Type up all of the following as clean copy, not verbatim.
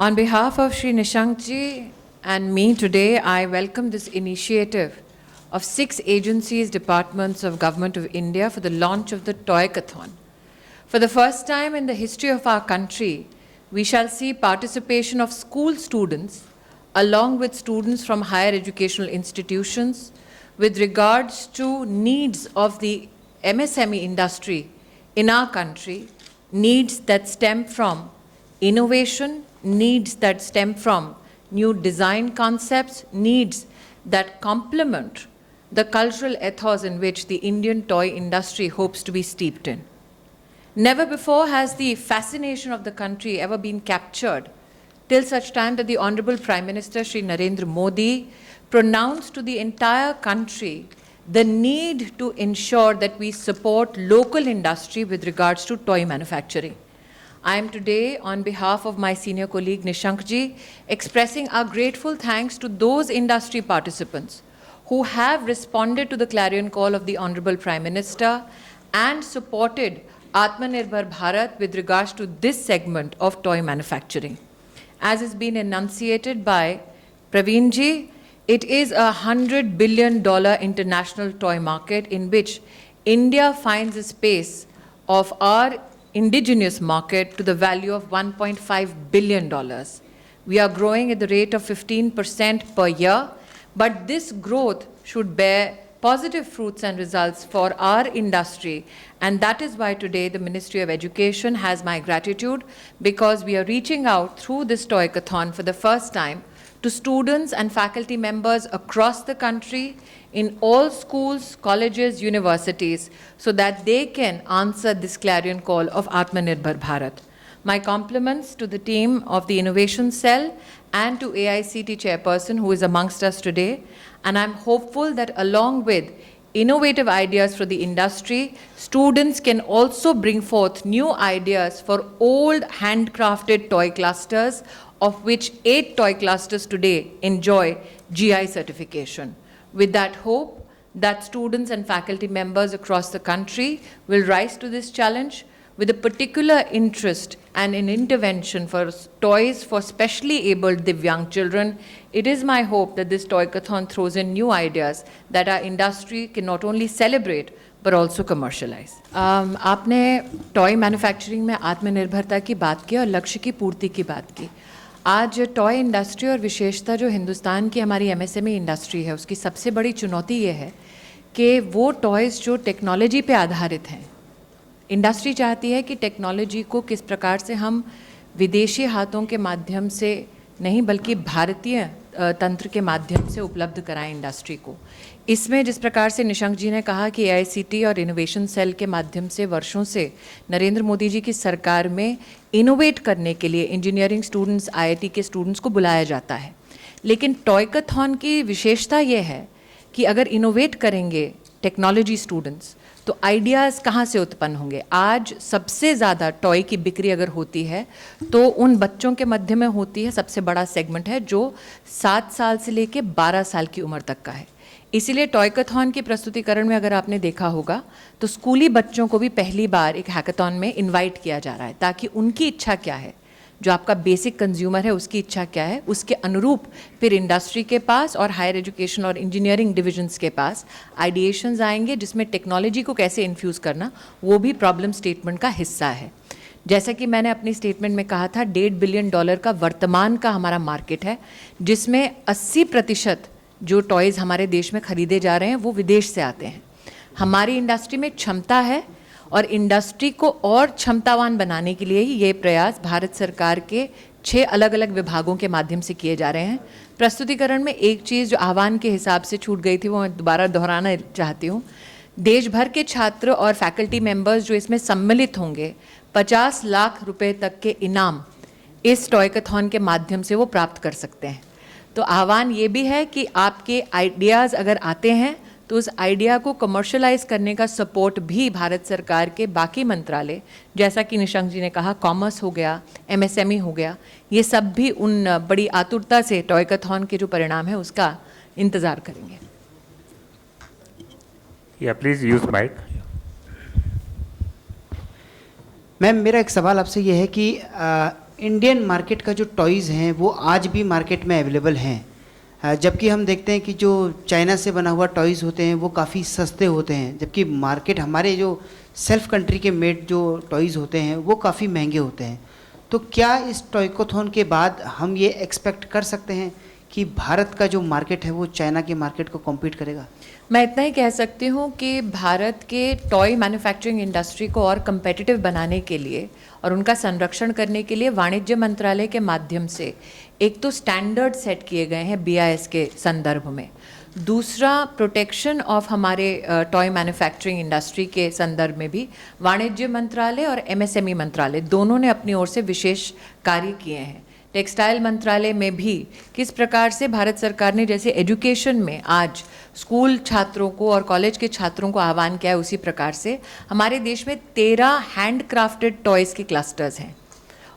On behalf of Shri Nishank ji and me today, I welcome this initiative of 6 agencies, departments of Government of India for the launch of the Toykathon. For the first time in the history of our country, we shall see participation of school students along with students from higher educational institutions with regards to needs of the MSME industry in our country, needs that stem from innovation, needs that stem from new design concepts, needs that complement the cultural ethos in which the Indian toy industry hopes to be steeped in. Never before has the fascination of the country ever been captured till such time that the Honorable Prime Minister Shri Narendra Modi pronounced to the entire country the need to ensure that we support local industry with regards to toy manufacturing. I am today, on behalf of my senior colleague Nishank ji, expressing our grateful thanks to those industry participants who have responded to the clarion call of the Honorable Prime Minister and supported Atmanirbhar Bharat with regards to this segment of toy manufacturing. As has been enunciated by Praveen ji, it is a $100 billion international toy market in which India finds a space of our indigenous market to the value of $1.5 billion. We are growing at the rate of 15% per year, but this growth should bear positive fruits and results for our industry, and that is why today the Ministry of Education has my gratitude, because we are reaching out through this Toykathon for the first time to students and faculty members across the country in all schools, colleges, universities, so that they can answer this clarion call of Atmanirbhar Bharat. My compliments to the team of the Innovation Cell and to AICT Chairperson who is amongst us today, and I'm hopeful that along with innovative ideas for the industry, students can also bring forth new ideas for old handcrafted toy clusters, of which 8 toy clusters today enjoy GI certification. With that hope that students and faculty members across the country will rise to this challenge with a particular interest and an intervention for toys for specially abled Divyang children, it is my hope that this Toykathon throws in new ideas that our industry can not only celebrate but also commercialize. आपने toy manufacturing में आत्मनिर्भरता की बात की और लक्ष्य की पूर्ति की बात की. आज टॉय इंडस्ट्री और विशेषता जो हिंदुस्तान की हमारी एमएसएमई इंडस्ट्री है, उसकी सबसे बड़ी चुनौती ये है कि वो टॉयज़ जो टेक्नोलॉजी पे आधारित हैं, इंडस्ट्री चाहती है कि टेक्नोलॉजी को किस प्रकार से हम विदेशी हाथों के माध्यम से नहीं बल्कि भारतीय तंत्र के माध्यम से उपलब्ध कराएं इंडस्ट्री को. इसमें जिस प्रकार से निशंक जी ने कहा कि एआईसीटी और इनोवेशन सेल के माध्यम से वर्षों से नरेंद्र मोदी जी की सरकार में इनोवेट करने के लिए इंजीनियरिंग स्टूडेंट्स, आईआईटी के स्टूडेंट्स को बुलाया जाता है. लेकिन टॉयकाथॉन की विशेषता ये है कि अगर इनोवेट करेंगे टेक्नोलॉजी स्टूडेंट्स तो आइडियाज़ कहाँ से उत्पन्न होंगे. आज सबसे ज़्यादा टॉय की बिक्री अगर होती है तो उन बच्चों के मध्य में होती है. सबसे बड़ा सेगमेंट है जो 7 साल से लेके 12 साल की उम्र तक का है. इसीलिए टॉयकाथॉन की प्रस्तुतिकरण में अगर आपने देखा होगा तो स्कूली बच्चों को भी पहली बार एक हैकाथॉन में इनवाइट किया जा रहा है, ताकि उनकी इच्छा क्या है, जो आपका बेसिक कंज्यूमर है उसकी इच्छा क्या है, उसके अनुरूप फिर इंडस्ट्री के पास और हायर एजुकेशन और इंजीनियरिंग डिविजन्स के पास आइडिएशंस आएंगे, जिसमें टेक्नोलॉजी को कैसे इन्फ्यूज़ करना वो भी प्रॉब्लम स्टेटमेंट का हिस्सा है. जैसा कि मैंने अपनी स्टेटमेंट में कहा था, $1.5 बिलियन का वर्तमान का हमारा मार्केट है, जिसमें 80% जो टॉयज़ हमारे देश में ख़रीदे जा रहे हैं वो विदेश से आते हैं. हमारी इंडस्ट्री में क्षमता है और इंडस्ट्री को और क्षमतावान बनाने के लिए ही ये प्रयास भारत सरकार के 6 अलग अलग विभागों के माध्यम से किए जा रहे हैं. प्रस्तुतिकरण में एक चीज़ जो आह्वान के हिसाब से छूट गई थी वो मैं दोबारा दोहराना चाहती हूँ. देश भर के छात्र और फैकल्टी मेंबर्स जो इसमें सम्मिलित होंगे, 50 लाख रुपए तक के इनाम इस टॉयकाथॉन के माध्यम से वो प्राप्त कर सकते हैं. तो आह्वान ये भी है कि आपके आइडियाज़ अगर आते हैं तो उस आइडिया को कमर्शलाइज करने का सपोर्ट भी भारत सरकार के बाकी मंत्रालय, जैसा कि निशंक जी ने कहा, कॉमर्स हो गया, एमएसएमई हो गया, ये सब भी उन बड़ी आतुरता से टॉयकाथॉन के जो परिणाम है उसका इंतज़ार करेंगे. या प्लीज़ यूज माइक. मैम, मेरा एक सवाल आपसे ये है कि इंडियन मार्केट का जो टॉयज़ हैं वो आज भी मार्केट में अवेलेबल हैं, जबकि हम देखते हैं कि जो चाइना से बना हुआ टॉयज़ होते हैं वो काफ़ी सस्ते होते हैं, जबकि मार्केट हमारे जो सेल्फ कंट्री के मेड जो टॉयज़ होते हैं वो काफ़ी महंगे होते हैं। तो क्या इस टॉयकॉथॉन के बाद हम ये एक्सपेक्ट कर सकते हैं कि भारत का जो मार्केट है वो चाइना के मार्केट को कॉम्पीट करेगा? मैं इतना ही कह सकती हूँ कि भारत के टॉय मैन्युफैक्चरिंग इंडस्ट्री को और कम्पेटिटिव बनाने के लिए और उनका संरक्षण करने के लिए वाणिज्य मंत्रालय के माध्यम से एक तो स्टैंडर्ड सेट किए गए हैं BIS के संदर्भ में, दूसरा प्रोटेक्शन ऑफ हमारे टॉय मैन्युफैक्चरिंग इंडस्ट्री के संदर्भ में भी वाणिज्य मंत्रालय और MSME मंत्रालय दोनों ने अपनी ओर से विशेष कार्य किए हैं। टेक्सटाइल मंत्रालय में भी किस प्रकार से भारत सरकार ने जैसे एजुकेशन में आज स्कूल छात्रों को और कॉलेज के छात्रों को आह्वान किया है, उसी प्रकार से हमारे देश में 13 हैंड क्राफ्टेड टॉयज़ के क्लस्टर्स हैं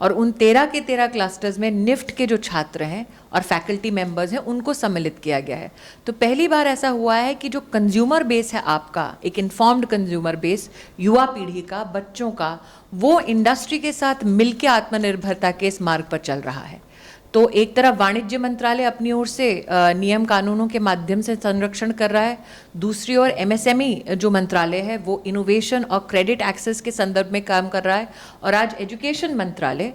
और उन 13 के 13 क्लस्टर्स में निफ्ट के जो छात्र हैं और फैकल्टी मेंबर्स हैं उनको सम्मिलित किया गया है। तो पहली बार ऐसा हुआ है कि जो कंज्यूमर बेस है आपका, एक इन्फॉर्म्ड कंज्यूमर बेस, युवा पीढ़ी का, बच्चों का, वो इंडस्ट्री के साथ मिलकर आत्मनिर्भरता के इस मार्ग पर चल रहा है। तो एक तरफ वाणिज्य मंत्रालय अपनी ओर से नियम कानूनों के माध्यम से संरक्षण कर रहा है, दूसरी ओर MSME जो मंत्रालय है वो इनोवेशन और क्रेडिट एक्सेस के संदर्भ में काम कर रहा है। और आज एजुकेशन मंत्रालय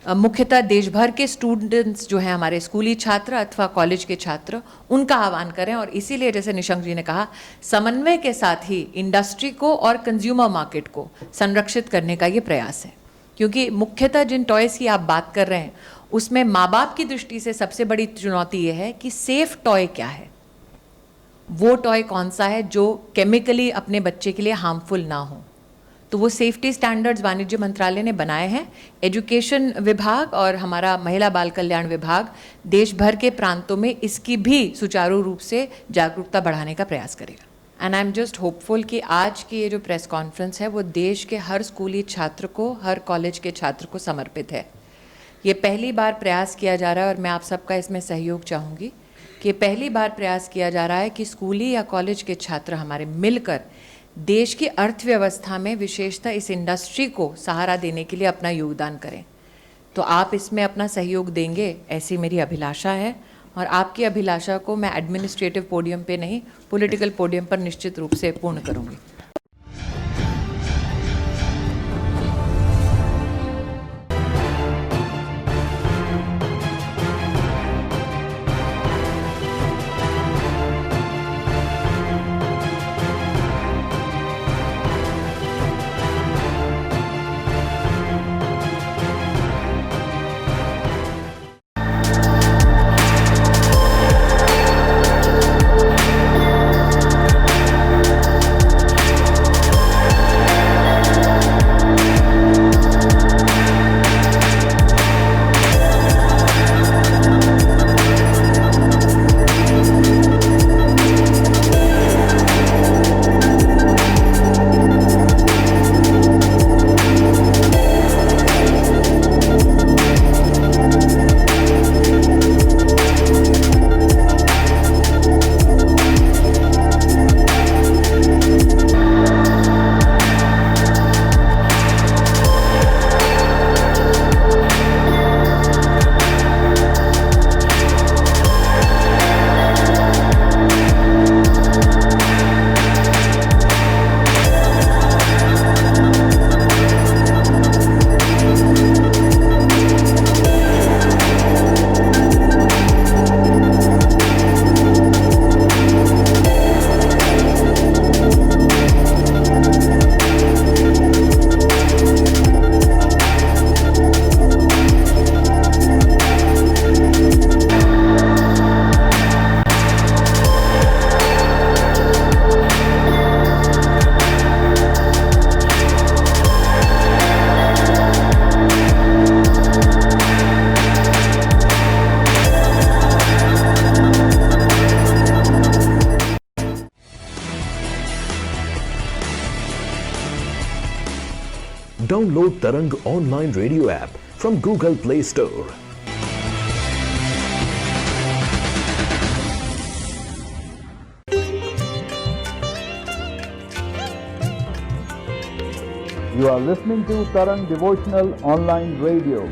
मुख्यतः देश भर के स्टूडेंट्स जो हैं, हमारे स्कूली छात्र अथवा कॉलेज के छात्र, उनका आह्वान करें। और इसीलिए जैसे निशंक जी ने कहा, समन्वय के साथ ही इंडस्ट्री को और कंज्यूमर मार्केट को संरक्षित करने का ये प्रयास है, क्योंकि मुख्यतः जिन टॉयज़ की आप बात कर रहे हैं उसमें माँ बाप की दृष्टि से सबसे बड़ी चुनौती यह है कि सेफ टॉय क्या है, वो टॉय कौन सा है जो केमिकली अपने बच्चे के लिए हार्मफुल ना हो। तो वो सेफ्टी स्टैंडर्ड्स वाणिज्य मंत्रालय ने बनाए हैं। एजुकेशन विभाग और हमारा महिला बाल कल्याण विभाग देश भर के प्रांतों में इसकी भी सुचारू रूप से जागरूकता बढ़ाने का प्रयास करेगा। And I am just hopeful कि आज की ये जो प्रेस कॉन्फ्रेंस है वो देश के हर स्कूली छात्र को, हर कॉलेज के छात्र को समर्पित है। ये पहली बार प्रयास किया जा रहा है और मैं आप सबका इसमें सहयोग चाहूँगी कि पहली बार प्रयास किया जा रहा है कि स्कूली या कॉलेज के छात्र हमारे मिलकर देश की अर्थव्यवस्था में विशेषतः इस इंडस्ट्री को सहारा देने के लिए अपना योगदान करें। तो आप इसमें अपना सहयोग देंगे, ऐसी मेरी अभिलाषा है। और आपकी अभिलाषा को मैं एडमिनिस्ट्रेटिव पोडियम पे नहीं, पॉलिटिकल पोडियम पर निश्चित रूप से पूर्ण करूँगी। Download Tarang online radio app from Google Play Store. You are listening to Tarang Devotional Online Radio.